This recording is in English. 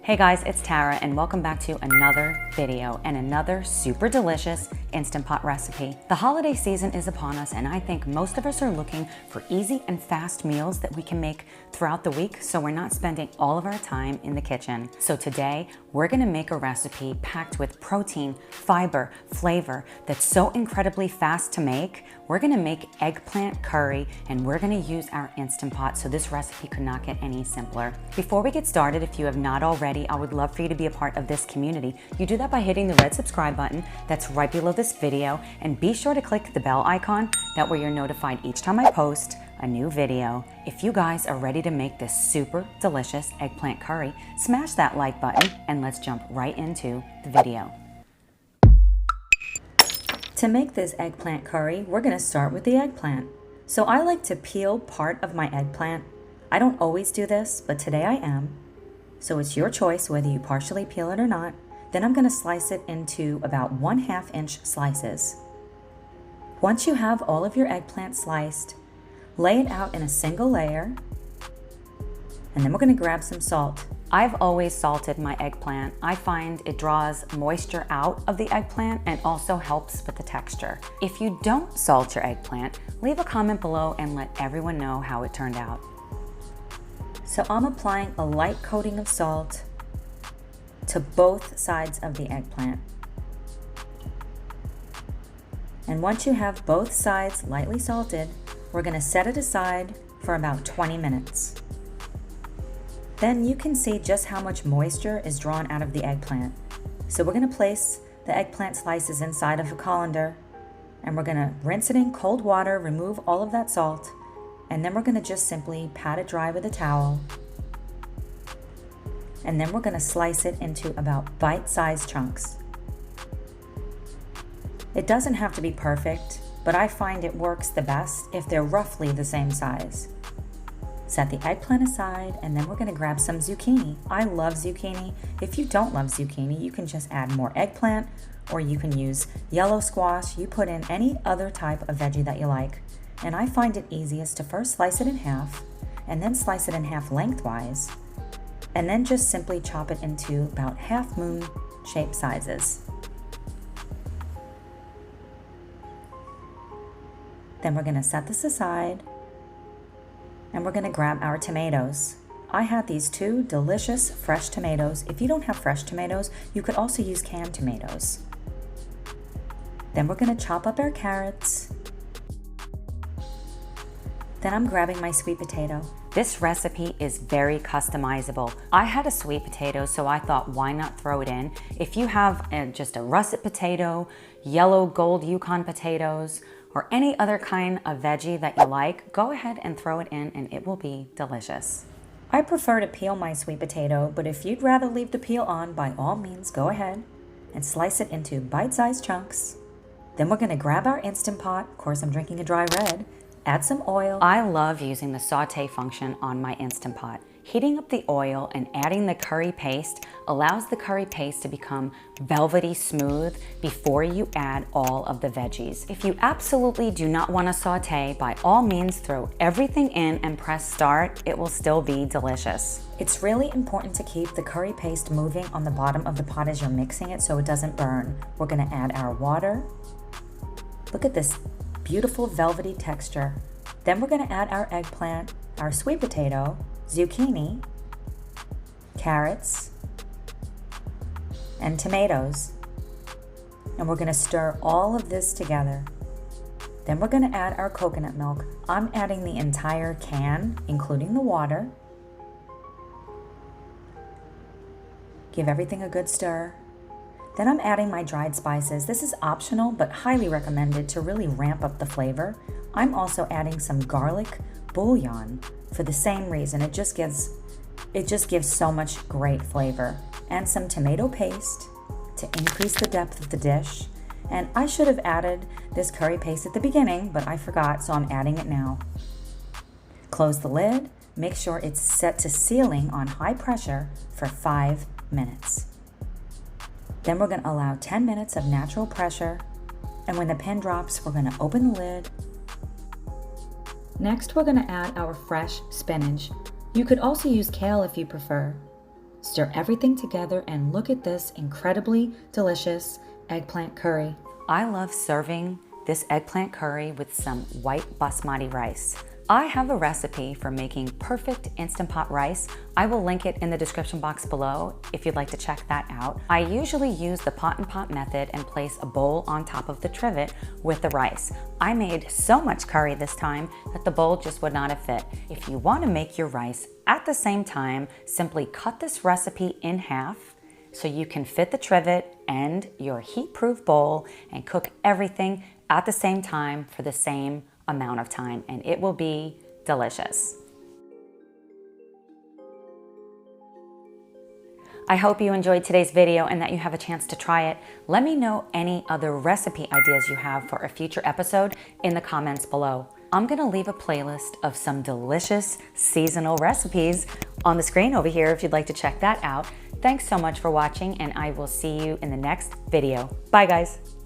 Hey guys, it's Tara and welcome back to another video and another super delicious Instant Pot recipe. The holiday season is upon us and I think most of us are looking for easy and fast meals that we can make throughout the week so we're not spending all of our time in the kitchen. So today we're gonna make a recipe packed with protein, fiber, flavor that's so incredibly fast to make. We're gonna make eggplant curry and we're gonna use our Instant Pot, so this recipe could not get any simpler. Before we get started, if you have not already, I would love for you to be a part of this community. You do that by hitting the red subscribe button that's right below this video, and be sure to click the bell icon. That way you're notified each time I post a new video. If you guys are ready to make this super delicious eggplant curry, smash that like button and let's jump right into the video. To make this eggplant curry, we're gonna start with the eggplant. So I like to peel part of my eggplant. I don't always do this, but today I am. So it's your choice whether you partially peel it or not. Then I'm gonna slice it into about 1/2 inch slices. Once you have all of your eggplant sliced, lay it out in a single layer, and then we're gonna grab some salt. I've always salted my eggplant. I find it draws moisture out of the eggplant and also helps with the texture. If you don't salt your eggplant, leave a comment below and let everyone know how it turned out. So I'm applying a light coating of salt to both sides of the eggplant. And once you have both sides lightly salted, we're gonna set it aside for about 20 minutes. Then you can see just how much moisture is drawn out of the eggplant. So we're gonna place the eggplant slices inside of a colander, and we're gonna rinse it in cold water, remove all of that salt, and then we're gonna just simply pat it dry with a towel. And then we're gonna slice it into about bite-sized chunks. It doesn't have to be perfect, but I find it works the best if they're roughly the same size. Set the eggplant aside, and then we're gonna grab some zucchini. I love zucchini. If you don't love zucchini, you can just add more eggplant, or you can use yellow squash. You put in any other type of veggie that you like. And I find it easiest to first slice it in half, and then slice it in half lengthwise, and then just simply chop it into about half moon shape sizes. Then we're gonna set this aside, and we're gonna grab our tomatoes. I had these 2 delicious fresh tomatoes. If you don't have fresh tomatoes, you could also use canned tomatoes. Then we're gonna chop up our carrots. Then I'm grabbing my sweet potato. This recipe is very customizable. I had a sweet potato, so I thought, why not throw it in? If you have just a russet potato, yellow gold Yukon potatoes, or any other kind of veggie that you like, go ahead and throw it in and it will be delicious. I prefer to peel my sweet potato, but if you'd rather leave the peel on, by all means, go ahead and slice it into bite-sized chunks. Then we're gonna grab our Instant Pot. Of course, I'm drinking a dry red. Add some oil. I love using the saute function on my Instant Pot. Heating up the oil and adding the curry paste allows the curry paste to become velvety smooth before you add all of the veggies. If you absolutely do not want to saute, by all means throw everything in and press start. It will still be delicious. It's really important to keep the curry paste moving on the bottom of the pot as you're mixing it so it doesn't burn. We're gonna add our water. Look at this beautiful velvety texture. Then we're gonna add our eggplant, our sweet potato, zucchini, carrots, and tomatoes. And we're gonna stir all of this together. Then we're gonna add our coconut milk. I'm adding the entire can, including the water. Give everything a good stir. Then I'm adding my dried spices. This is optional, but highly recommended to really ramp up the flavor. I'm also adding some garlic bouillon for the same reason. It just gives so much great flavor. And some tomato paste to increase the depth of the dish. And I should have added this curry paste at the beginning, but I forgot, so I'm adding it now. Close the lid. Make sure it's set to sealing on high pressure for 5 minutes. Then we're gonna allow 10 minutes of natural pressure, and when the pin drops, we're gonna open the lid. Next, we're gonna add our fresh spinach. You could also use kale if you prefer. Stir everything together and look at this incredibly delicious eggplant curry. I love serving this eggplant curry with some white basmati rice. I have a recipe for making perfect Instant Pot rice. I will link it in the description box below if you'd like to check that out. I usually use the pot and pot method and place a bowl on top of the trivet with the rice. I made so much curry this time that the bowl just would not have fit. If you want to make your rice at the same time, simply cut this recipe in half so you can fit the trivet and your heat-proof bowl and cook everything at the same time for the same amount of time, and it will be delicious. I hope you enjoyed today's video and that you have a chance to try it. Let me know any other recipe ideas you have for a future episode in the comments below. I'm gonna leave a playlist of some delicious seasonal recipes on the screen over here if you'd like to check that out. Thanks so much for watching, and I will see you in the next video. Bye guys.